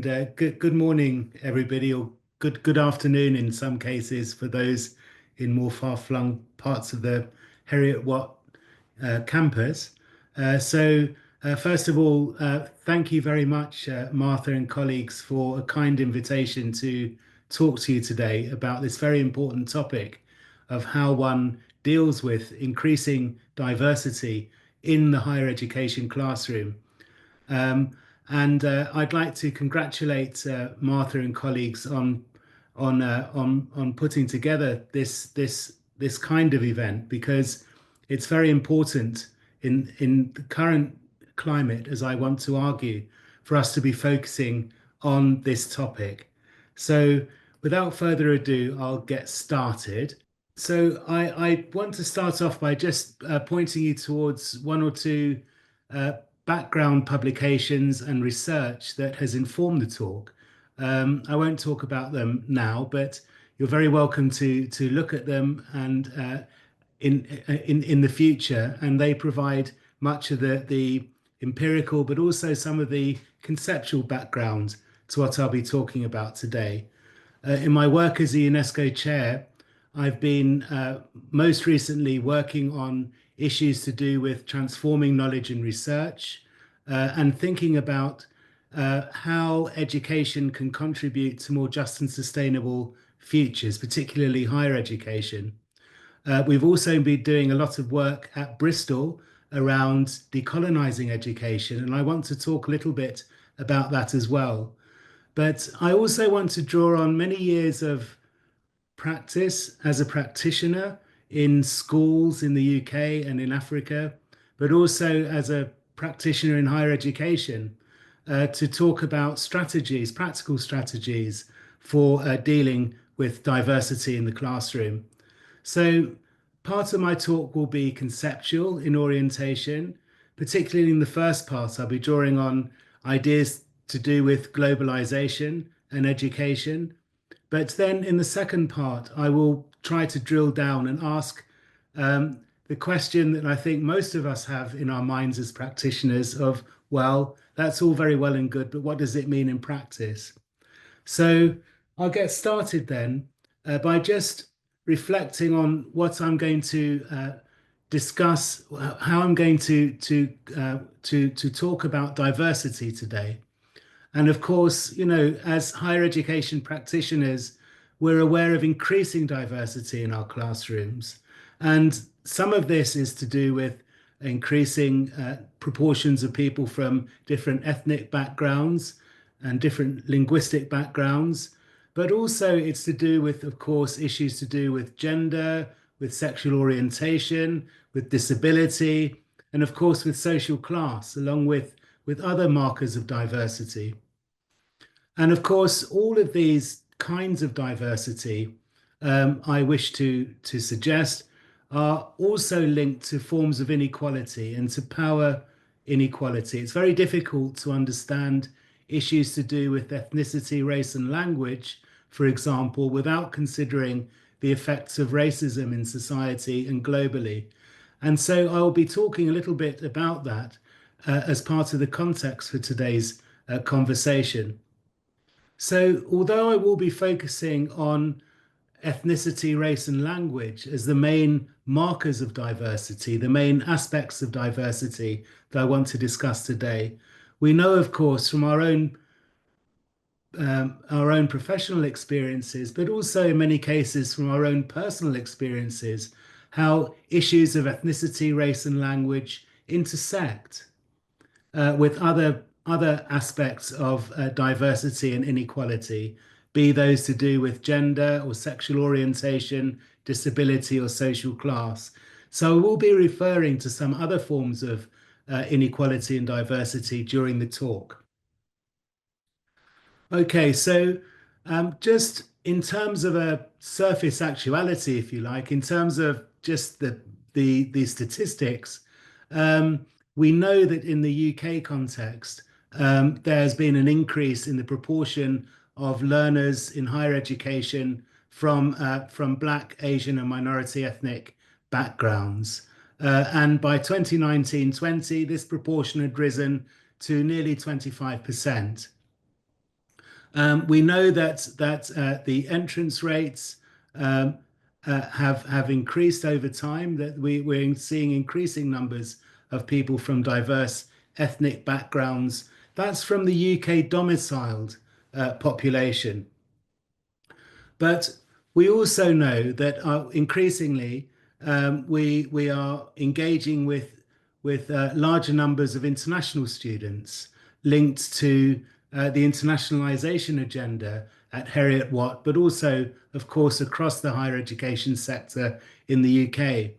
and good morning, everybody, or good afternoon in some cases for those in more far-flung parts of the Heriot-Watt campus. First of all, thank you very much, Martha and colleagues, for a kind invitation to talk to you today about this very important topic of how one deals with increasing diversity in the higher education classroom. Um, and I'd like to congratulate Martha and colleagues on putting together this kind of event, because it's very important in the current climate, as I want to argue, for us to be focusing on this topic. So without further ado, I'll get started. I want to start off by just pointing you towards one or two uh, background publications and research that has informed the talk. I won't talk about them now, but you're very welcome to look at them and in the future. And they provide much of the empirical, but also some of the conceptual background to what I'll be talking about today. In my work as a UNESCO chair, I've been most recently working on issues to do with transforming knowledge and research, and thinking about how education can contribute to more just and sustainable futures, particularly higher education. We've also been doing a lot of work at Bristol around decolonising education, and I want to talk a little bit about that as well. But I also want to draw on many years of practice as a practitioner in schools in the UK and in Africa, but also as a practitioner in higher education, to talk about strategies, practical strategies for dealing with diversity in the classroom. So part of my talk will be conceptual in orientation. Particularly in the first part, I'll be drawing on ideas to do with globalization and education. But then in the second part, I will try to drill down and ask the question that I think most of us have in our minds as practitioners of, well, that's all very well and good, but what does it mean in practice? So I'll get started then by just reflecting on what I'm going to discuss, how I'm going to talk about diversity today. And of course, you know, as higher education practitioners, we're aware of increasing diversity in our classrooms. And some of this is to do with increasing proportions of people from different ethnic backgrounds and different linguistic backgrounds. But also it's to do with, of course, issues to do with gender, with sexual orientation, with disability, and of course with social class, along with other markers of diversity. And of course, all of these kinds of diversity, I wish to suggest, are also linked to forms of inequality and to power inequality. It's very difficult to understand issues to do with ethnicity, race, and language, for example, without considering the effects of racism in society and globally. And so I will be talking a little bit about that as part of the context for today's conversation. So, although I will be focusing on ethnicity, race, and language as the main markers of diversity, the main aspects of diversity that I want to discuss today, we know, of course, from our own professional experiences, but also in many cases from our own personal experiences, how issues of ethnicity, race, and language intersect with other aspects of diversity and inequality, be those to do with gender or sexual orientation, disability, or social class. So we'll be referring to some other forms of inequality and diversity during the talk. Okay, so just in terms of a surface actuality, if you like, in terms of just the statistics, um, we know that in the UK context, there's been an increase in the proportion of learners in higher education from Black, Asian, and minority ethnic backgrounds. And by 2019-20, this proportion had risen to nearly 25%. We know that the entrance rates um, have increased over time. That we're seeing increasing numbers of people from diverse ethnic backgrounds. That's from the UK domiciled population. But we also know that increasingly we are engaging with larger numbers of international students linked to the internationalization agenda at Heriot-Watt, but also, of course, across the higher education sector in the UK.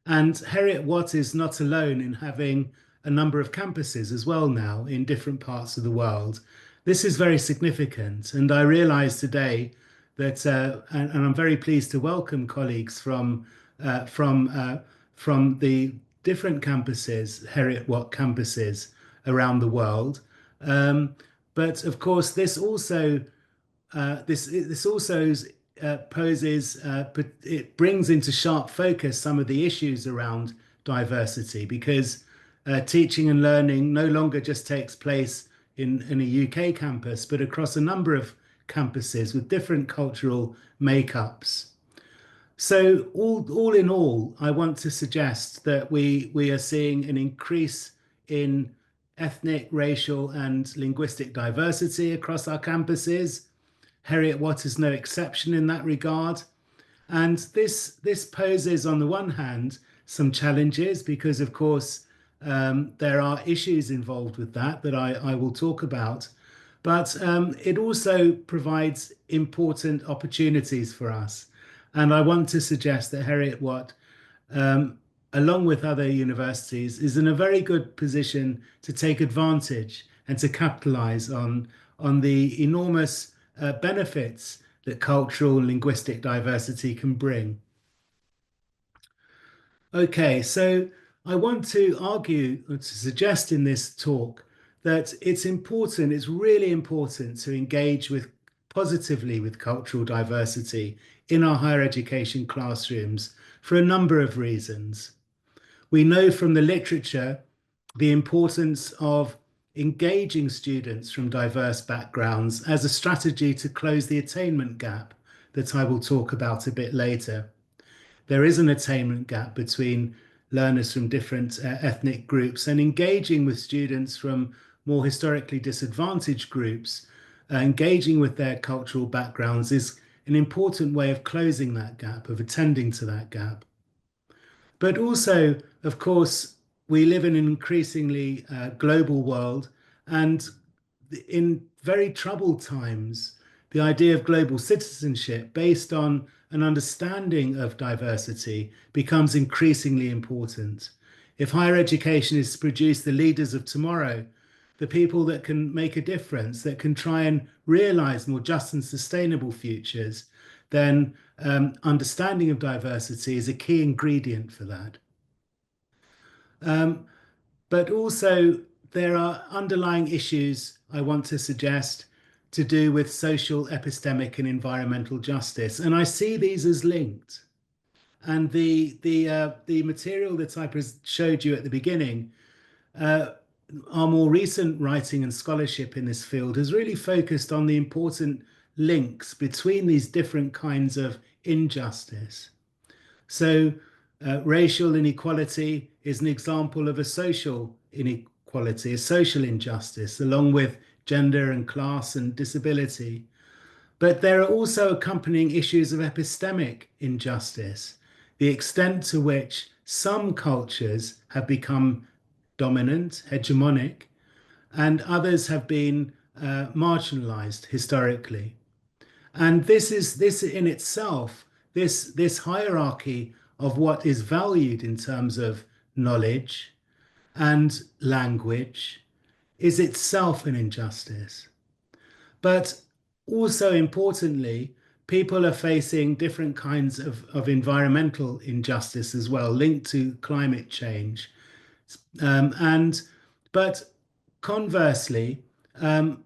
And Heriot-Watt is not alone in having a number of campuses as well now in different parts of the world. This is very significant. And I realize today that, and I'm very pleased to welcome colleagues uh, from, uh, from the different campuses, Heriot-Watt campuses around the world. Um, but of course, this also poses, it brings into sharp focus some of the issues around diversity because teaching and learning no longer just takes place in a UK campus, but across a number of campuses with different cultural makeups. So all in all, I want to suggest that we are seeing an increase in ethnic, racial, and linguistic diversity across our campuses. Heriot-Watt is no exception in that regard. And this poses, on the one hand, some challenges because, of course, there are issues involved with that I will talk about. But it also provides important opportunities for us. And I want to suggest that Heriot-Watt, um, along with other universities, is in a very good position to take advantage and to capitalize on the enormous benefits that cultural and linguistic diversity can bring. Okay, so I want to argue or to suggest in this talk that it's really important to engage with positively with cultural diversity in our higher education classrooms for a number of reasons. We know from the literature the importance of engaging students from diverse backgrounds as a strategy to close the attainment gap that I will talk about a bit later. There is an attainment gap between learners from different ethnic groups, and engaging with students from more historically disadvantaged groups, engaging with their cultural backgrounds is an important way of closing that gap, of attending to that gap. But also, of course, we live in an increasingly global world, and in very troubled times, the idea of global citizenship based on an understanding of diversity becomes increasingly important. If higher education is to produce the leaders of tomorrow, the people that can make a difference, that can try and realize more just and sustainable futures, then understanding of diversity is a key ingredient for that. Um, but also, there are underlying issues I want to suggest to do with social, epistemic, and environmental justice. And I see these as linked. And the material that I showed you at the beginning, uh, our more recent writing and scholarship in this field has really focused on the important links between these different kinds of injustice. So, racial inequality is an example of a social inequality, a social injustice, along with gender and class and disability. But there are also accompanying issues of epistemic injustice, the extent to which some cultures have become dominant, hegemonic, and others have been marginalized historically. And this in itself, this hierarchy of what is valued in terms of knowledge and language is itself an injustice. But also importantly, people are facing different kinds of environmental injustice as well, linked to climate change. And but conversely, um,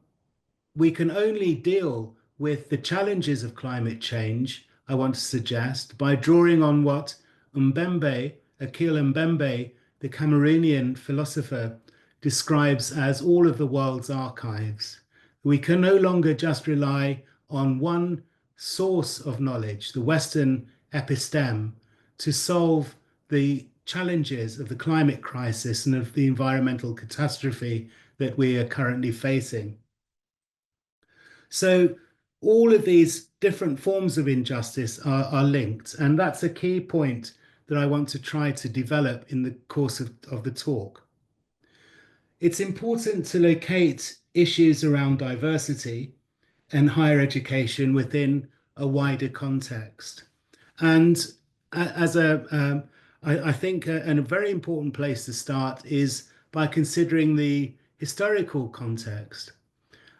we can only deal with the challenges of climate change, I want to suggest, by drawing on what Akil Mbembe, the Cameroonian philosopher, describes as all of the world's archives. We can no longer just rely on one source of knowledge, the Western episteme, to solve the challenges of the climate crisis and of the environmental catastrophe that we are currently facing. So all of these different forms of injustice are linked, and that's a key point that I want to try to develop in the course of the talk. It's important to locate issues around diversity and higher education within a wider context. And as I think a very important place to start is by considering the historical context.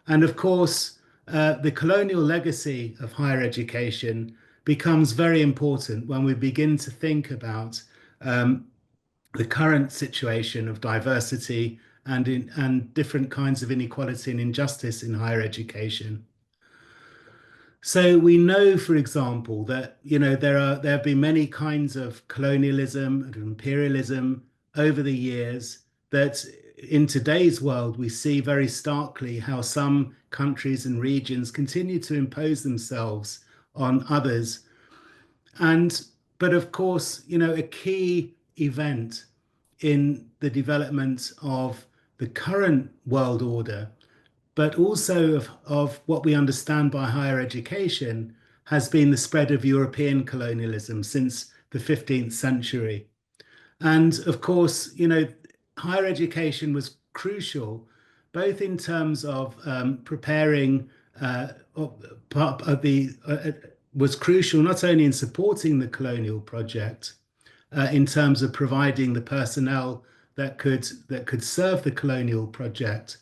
And of course, the colonial legacy of higher education becomes very important when we begin to think about the current situation of diversity and different kinds of inequality and injustice in higher education. So we know, for example, that there have been many kinds of colonialism and imperialism over the years that in today's world we see very starkly how some countries and regions continue to impose themselves on others. And but of course, a key event in the development of the current world order, but also of what we understand by higher education, has been the spread of European colonialism since the 15th century. And of course, higher education was crucial, both in terms of preparing, part of the was crucial not only in supporting the colonial project, in terms of providing the personnel that could serve the colonial project,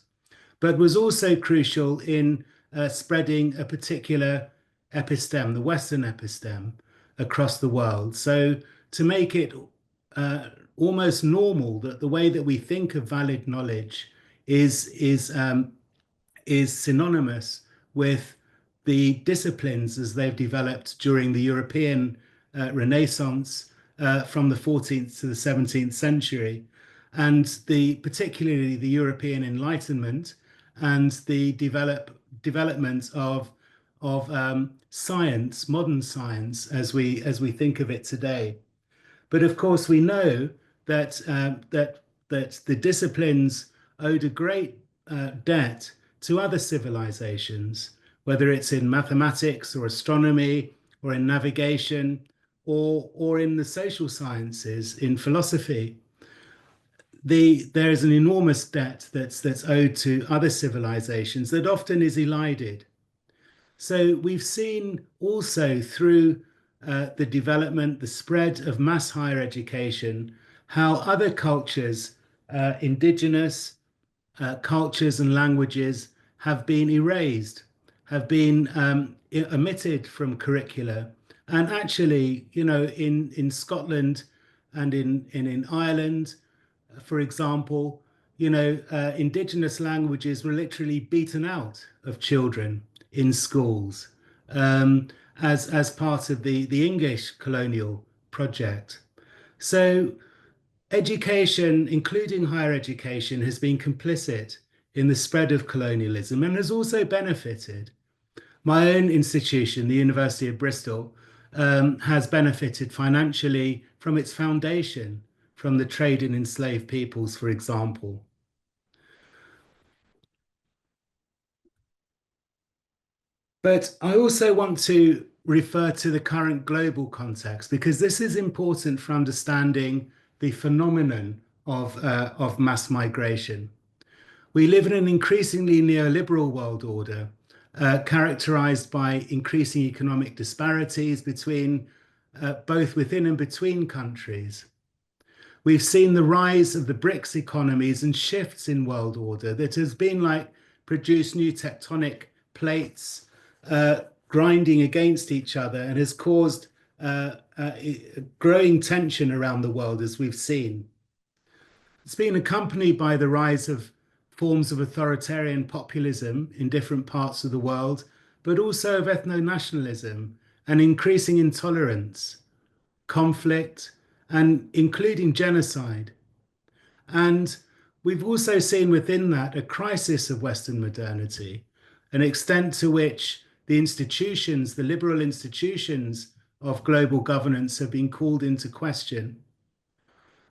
but was also crucial in spreading a particular episteme, the Western episteme, across the world. So to make it almost normal that the way that we think of valid knowledge is synonymous with the disciplines as they've developed during the European Renaissance from the 14th to the 17th century, and particularly the European Enlightenment and the development of science, modern science, as we think of it today. But of course, we know that that the disciplines owed a great debt to other civilizations, whether it's in mathematics or astronomy or in navigation or in the social sciences, in philosophy. There is an enormous debt that's owed to other civilizations that often is elided. So we've seen also through the development, the spread of mass higher education, how other cultures, indigenous cultures and languages, have been erased, have been omitted from curricula. And actually, in Scotland and in Ireland, for example, indigenous languages were literally beaten out of children in schools, as part of the English colonial project. So education, including higher education, has been complicit in the spread of colonialism and has also benefited. My own institution, the University of Bristol, has benefited financially from its foundation, from the trade in enslaved peoples, for example. But I also want to refer to the current global context because this is important for understanding the phenomenon of mass migration. We live in an increasingly neoliberal world order, characterized by increasing economic disparities between both within and between countries. We've seen the rise of the BRICS economies and shifts in world order that has been like produce new tectonic plates grinding against each other and has caused growing tension around the world, as we've seen. It's been accompanied by the rise of forms of authoritarian populism in different parts of the world, but also of ethno-nationalism and increasing intolerance, conflict, and including genocide. And we've also seen within that a crisis of Western modernity, an extent to which the institutions, the liberal institutions of global governance have been called into question.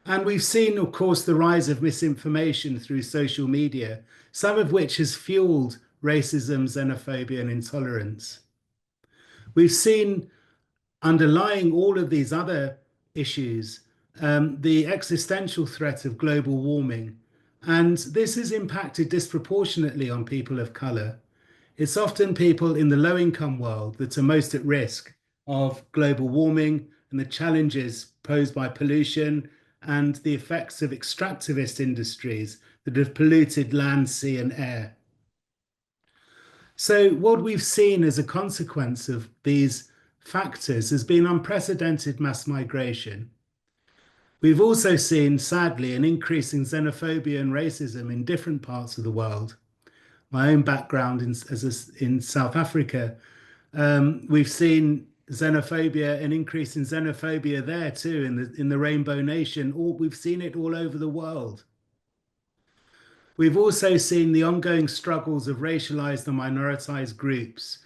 And we've seen, of course, the rise of misinformation through social media, some of which has fueled racism, xenophobia, and intolerance. We've seen underlying all of these other issues, the existential threat of global warming. And this has impacted disproportionately on people of colour. It's often people in the low income world that are most at risk of global warming and the challenges posed by pollution and the effects of extractivist industries that have polluted land, sea, and air. So, what we've seen as a consequence of these factors has been unprecedented mass migration. We've also seen, sadly, an increase in xenophobia and racism in different parts of the world. My own background in South Africa, we've seen xenophobia, an increase in xenophobia there too, in the Rainbow Nation. We've seen it all over the world. We've also seen the ongoing struggles of racialized and minoritized groups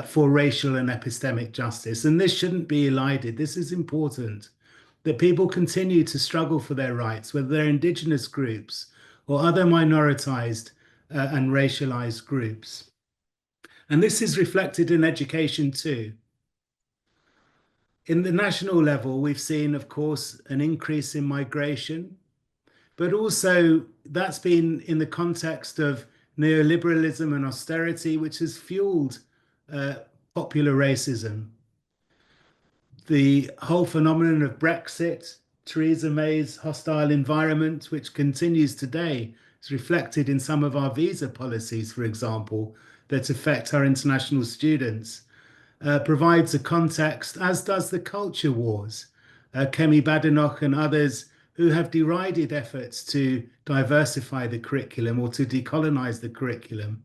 for racial and epistemic justice. And this shouldn't be elided. This is important, that people continue to struggle for their rights, whether they're indigenous groups or other minoritized and racialized groups. And this is reflected in education too. In the national level, we've seen, of course, an increase in migration, but also that's been in the context of neoliberalism and austerity, which has fueled popular racism. The whole phenomenon of Brexit, Theresa May's hostile environment, which continues today, is reflected in some of our visa policies, for example, that affect our international students, provides a context, as does the culture wars. Kemi Badenoch and others who have derided efforts to diversify the curriculum or to decolonize the curriculum.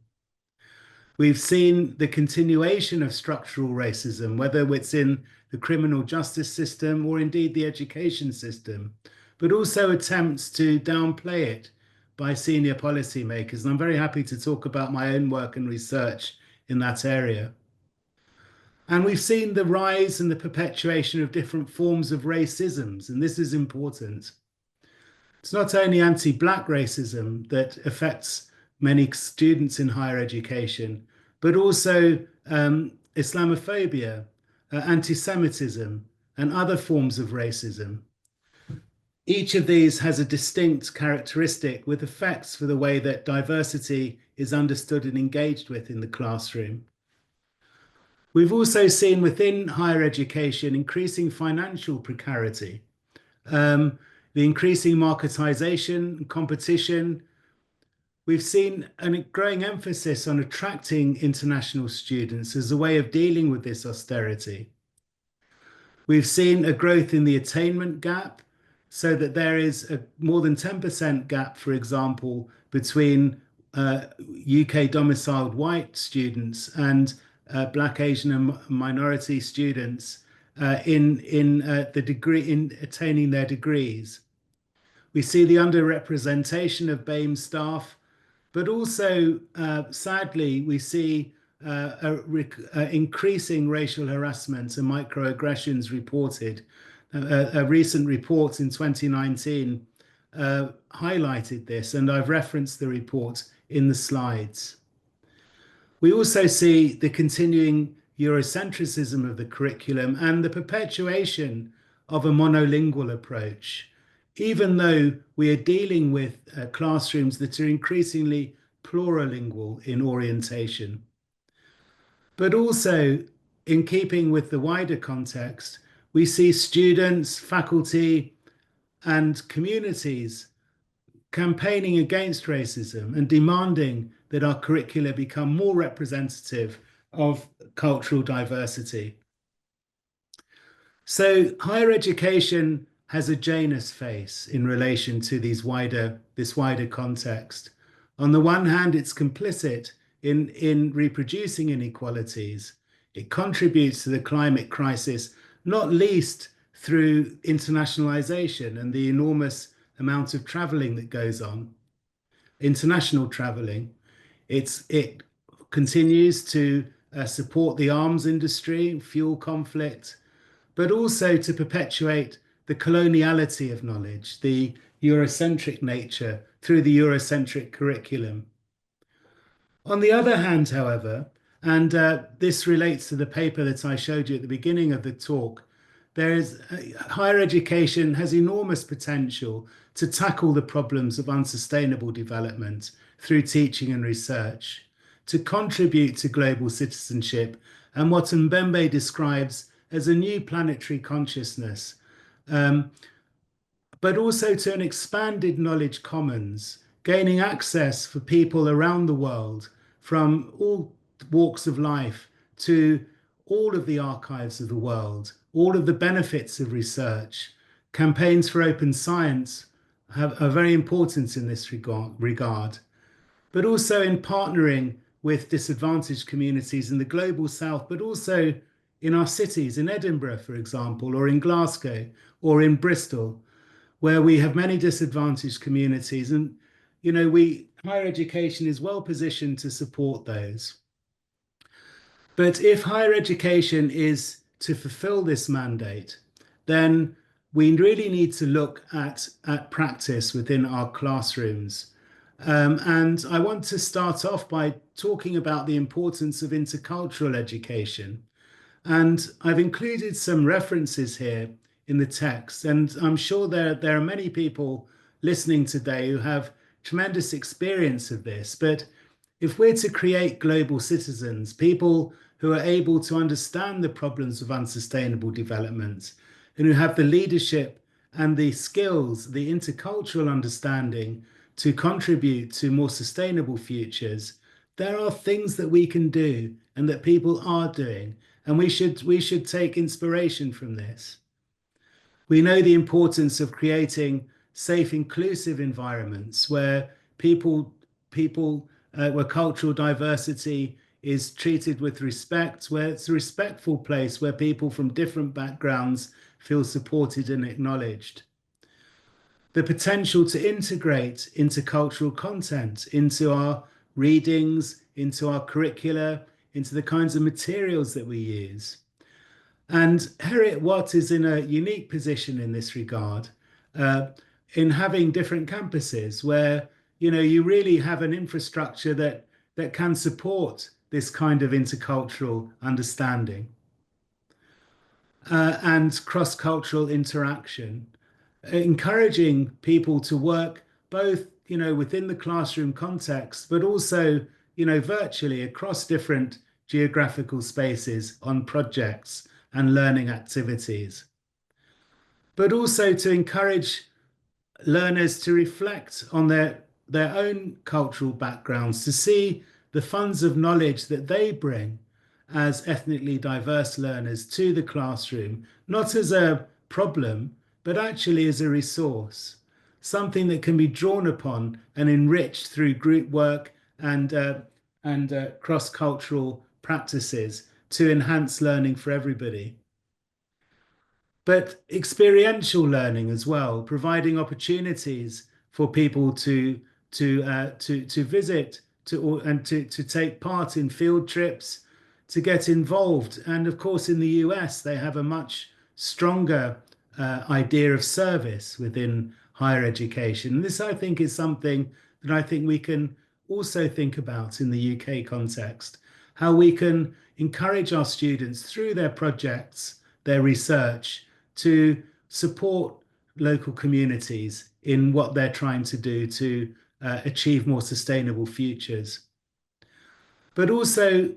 We've seen the continuation of structural racism, whether it's in the criminal justice system or indeed the education system, but also attempts to downplay it by senior policymakers. And I'm very happy to talk about my own work and research in that area. And we've seen the rise and the perpetuation of different forms of racisms, and this is important. It's not only anti-Black racism that affects many students in higher education, but also Islamophobia, anti-Semitism, and other forms of racism. Each of these has a distinct characteristic with effects for the way that diversity is understood and engaged with in the classroom. We've also seen within higher education increasing financial precarity, the increasing marketization and competition. We've seen a growing emphasis on attracting international students as a way of dealing with this austerity. We've seen a growth in the attainment gap, so that there is a more than 10% gap, for example, between UK domiciled white students and Black, Asian, and minority students in attaining their degrees. We see the underrepresentation of BAME staff, but also, sadly, we see increasing racial harassment and microaggressions reported. A recent report in 2019 highlighted this, and I've referenced the report in the slides. We also see the continuing Eurocentrism of the curriculum and the perpetuation of a monolingual approach, even though we are dealing with classrooms that are increasingly plurilingual in orientation. But also, in keeping with the wider context, we see students, faculty, and communities campaigning against racism and demanding that our curricula become more representative of cultural diversity. So higher education has a Janus face in relation to this wider context. On the one hand, it's complicit in reproducing inequalities. It contributes to the climate crisis, not least through internationalization and the enormous amount of traveling that goes on, international traveling. It continues to support the arms industry, fuel conflict, but also to perpetuate the coloniality of knowledge, the Eurocentric nature through the Eurocentric curriculum. On the other hand, however, and this relates to the paper that I showed you at the beginning of the talk, higher education has enormous potential to tackle the problems of unsustainable development through teaching and research, to contribute to global citizenship and what Mbembe describes as a new planetary consciousness, um, but also to an expanded knowledge commons, gaining access for people around the world from all walks of life to all of the archives of the world, all of the benefits of research. Campaigns for open science are very important in this regard, but also in partnering with disadvantaged communities in the global south, but also in our cities, in Edinburgh, for example, or in Glasgow, or in Bristol, where we have many disadvantaged communities. And, higher education is well positioned to support those. But if higher education is to fulfill this mandate, then we really need to look at practice within our classrooms. And I want to start off by talking about the importance of intercultural education. And I've included some references here in the text, and I'm sure there are many people listening today who have tremendous experience of this. But if we're to create global citizens, people who are able to understand the problems of unsustainable development and who have the leadership and the skills, the intercultural understanding to contribute to more sustainable futures, there are things that we can do and that people are doing, and we should take inspiration from this. We know the importance of creating safe, inclusive environments where where cultural diversity is treated with respect, where it's a respectful place where people from different backgrounds feel supported and acknowledged. The potential to integrate intercultural content into our readings, into our curricula, into the kinds of materials that we use. And Heriot-Watt is in a unique position in this regard, in having different campuses where you really have an infrastructure that can support this kind of intercultural understanding and cross-cultural interaction, encouraging people to work both within the classroom context, but also virtually across different geographical spaces on projects and learning activities, but also to encourage learners to reflect on their own cultural backgrounds, to see the funds of knowledge that they bring as ethnically diverse learners to the classroom, not as a problem, but actually as a resource, something that can be drawn upon and enriched through group work and cross-cultural practices to enhance learning for everybody. But experiential learning as well, providing opportunities for people to visit and to take part in field trips, to get involved. And of course, in the US, they have a much stronger idea of service within higher education. And this, I think, is something that I think we can also think about in the UK context, how we can encourage our students through their projects, their research, to support local communities in what they're trying to do to achieve more sustainable futures. But also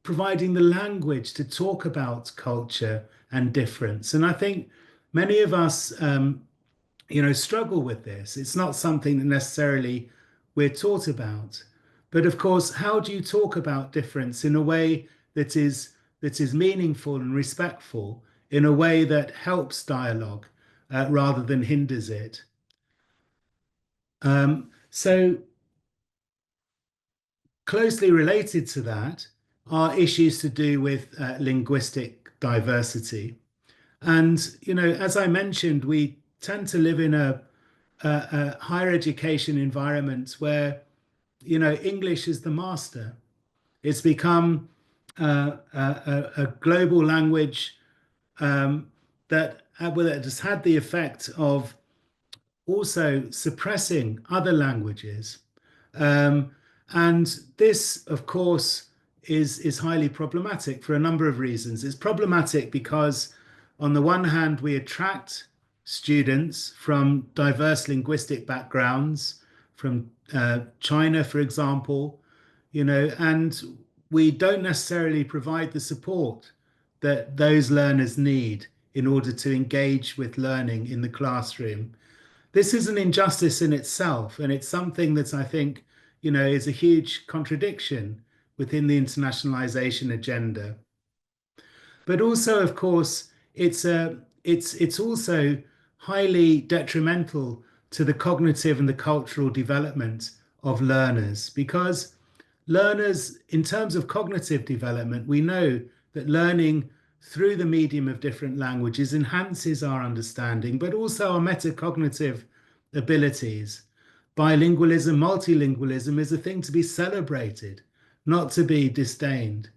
providing the language to talk about culture and difference. And I think many of us, struggle with this. It's not something that necessarily we're taught about. But of course, how do you talk about difference in a way that is meaningful and respectful, in a way that helps dialogue rather than hinders it? So closely related to that are issues to do with linguistic diversity. And, as I mentioned, we tend to live in a higher education environment where, English is the master. It's become a global language well, it has had the effect of also suppressing other languages. Um, and this, of course, is highly problematic for a number of reasons. It's problematic because, on the one hand, we attract students from diverse linguistic backgrounds, from China, for example, and we don't necessarily provide the support that those learners need in order to engage with learning in the classroom. This is an injustice in itself, and it's something that I think, is a huge contradiction within the internationalization agenda. But also, of course, it's also highly detrimental to the cognitive and the cultural development of learners because learners, in terms of cognitive development, we know that learning through the medium of different languages enhances our understanding, but also our metacognitive abilities. Bilingualism, multilingualism is a thing to be celebrated, not to be disdained.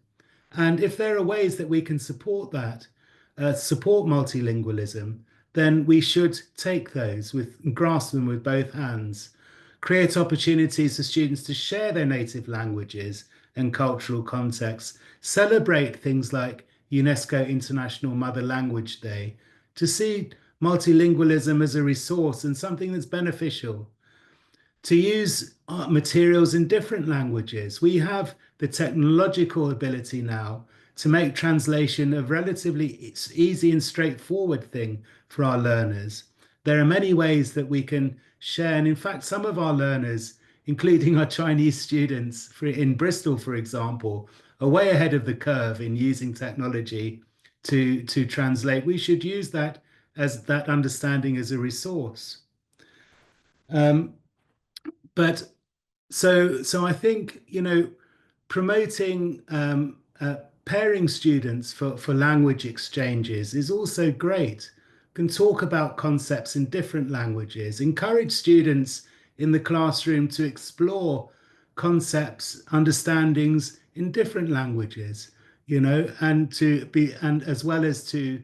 And if there are ways that we can support that, support multilingualism, then we should take those with grasp them with both hands, create opportunities for students to share their native languages and cultural contexts, celebrate things like UNESCO International Mother Language Day, to see multilingualism as a resource and something that's beneficial, to use art materials in different languages. We have the technological ability now to make translation a relatively easy and straightforward thing for our learners. There are many ways that we can share, and in fact, some of our learners, including our Chinese students in Bristol, for example, are way ahead of the curve in using technology to translate. We should use that as that understanding as a resource. Um, but so I think, promoting pairing students for language exchanges is also great. Can talk about concepts in different languages, encourage students in the classroom to explore concepts, understandings in different languages, and as well as to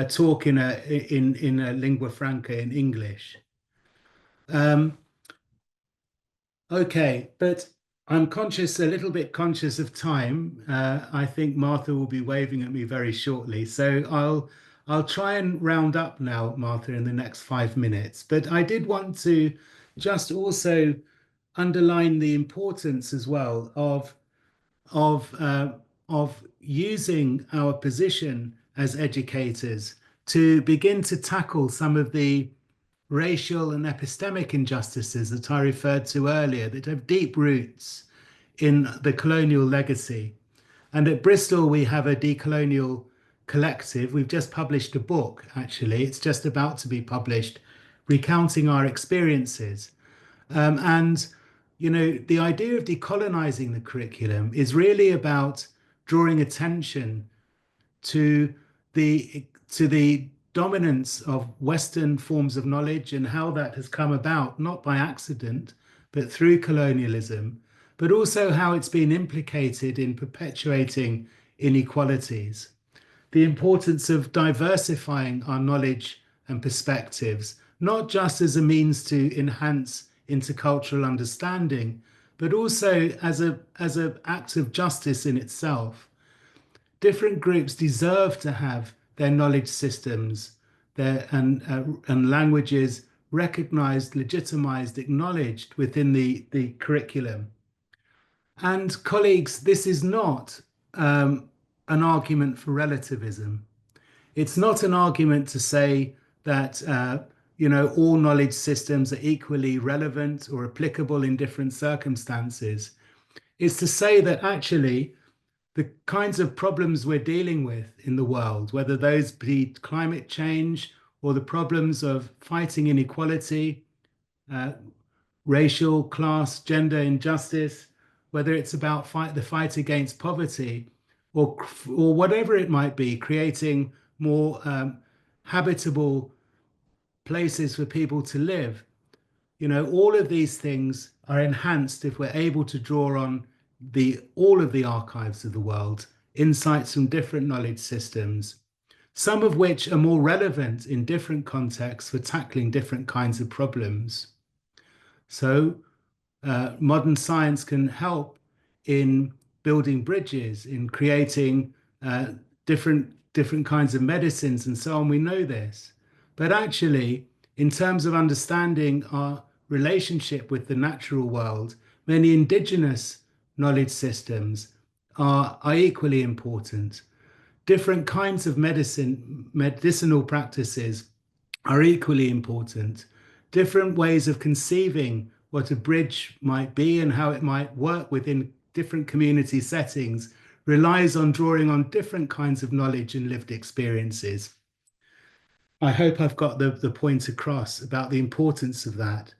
talk in a lingua franca in English. Um, Okay, but I'm a little bit conscious of time. I think Martha will be waving at me very shortly, so I'll try and round up now, Martha, in the next 5 minutes. But I did want to just also underline the importance as well of of using our position as educators to begin to tackle some of the racial and epistemic injustices that I referred to earlier that have deep roots in the colonial legacy. And at Bristol, we have a decolonial collective. We've just published a book, actually. It's just about to be published, recounting our experiences. And, the idea of decolonizing the curriculum is really about drawing attention to the dominance of Western forms of knowledge and how that has come about, not by accident, but through colonialism, but also how it's been implicated in perpetuating inequalities. The importance of diversifying our knowledge and perspectives, not just as a means to enhance intercultural understanding, but also as an act of justice in itself. Different groups deserve to have their knowledge systems and languages recognized, legitimized, acknowledged within the curriculum. And colleagues, this is not an argument for relativism. It's not an argument to say that all knowledge systems are equally relevant or applicable in different circumstances. It's to say that actually the kinds of problems we're dealing with in the world, whether those be climate change or the problems of fighting inequality, uh, racial, class, gender injustice, whether it's about the fight against poverty, or whatever it might be, creating more habitable places for people to live. All of these things are enhanced if we're able to draw on the all of the archives of the world, insights from different knowledge systems, some of which are more relevant in different contexts for tackling different kinds of problems. So modern science can help in building bridges, in creating uh, different kinds of medicines and so on. We know this. But actually, in terms of understanding our relationship with the natural world, many indigenous knowledge systems are equally important. Different kinds of medicinal practices are equally important. Different ways of conceiving what a bridge might be and how it might work within different community settings relies on drawing on different kinds of knowledge and lived experiences. I hope I've got the point across about the importance of that.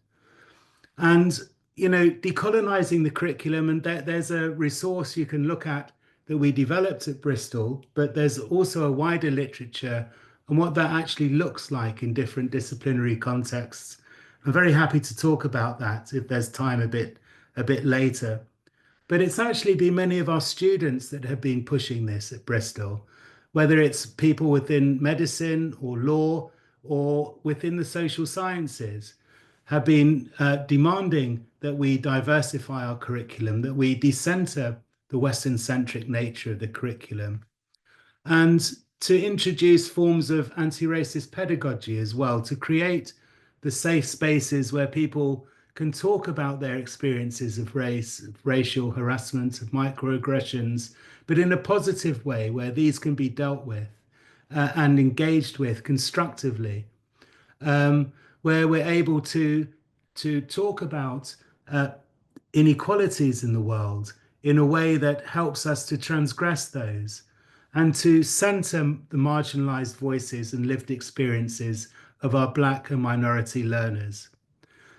And, decolonizing the curriculum, and there's a resource you can look at that we developed at Bristol, but there's also a wider literature on what that actually looks like in different disciplinary contexts. I'm very happy to talk about that if there's time a bit later. But it's actually been many of our students that have been pushing this at Bristol, whether it's people within medicine or law or within the social sciences, have been demanding that we diversify our curriculum, that we decenter the Western centric nature of the curriculum, and to introduce forms of anti-racist pedagogy as well, to create the safe spaces where people can talk about their experiences of race, of racial harassment, of microaggressions, but in a positive way where these can be dealt with and engaged with constructively, um, where we're able to talk about uh, inequalities in the world in a way that helps us to transgress those and to center the marginalized voices and lived experiences of our Black and minority learners.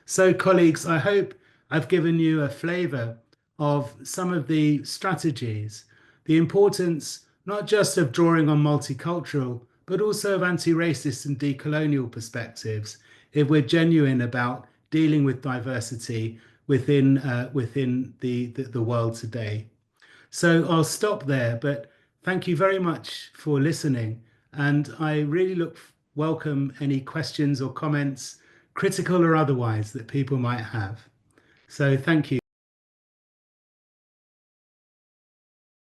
So, colleagues, I hope I've given you a flavor of some of the strategies, the importance not just of drawing on multicultural, but also of anti-racist and decolonial perspectives if we're genuine about dealing with diversity within the world today. So I'll stop there, but thank you very much for listening. And I really welcome any questions or comments, critical or otherwise, that people might have. So thank you.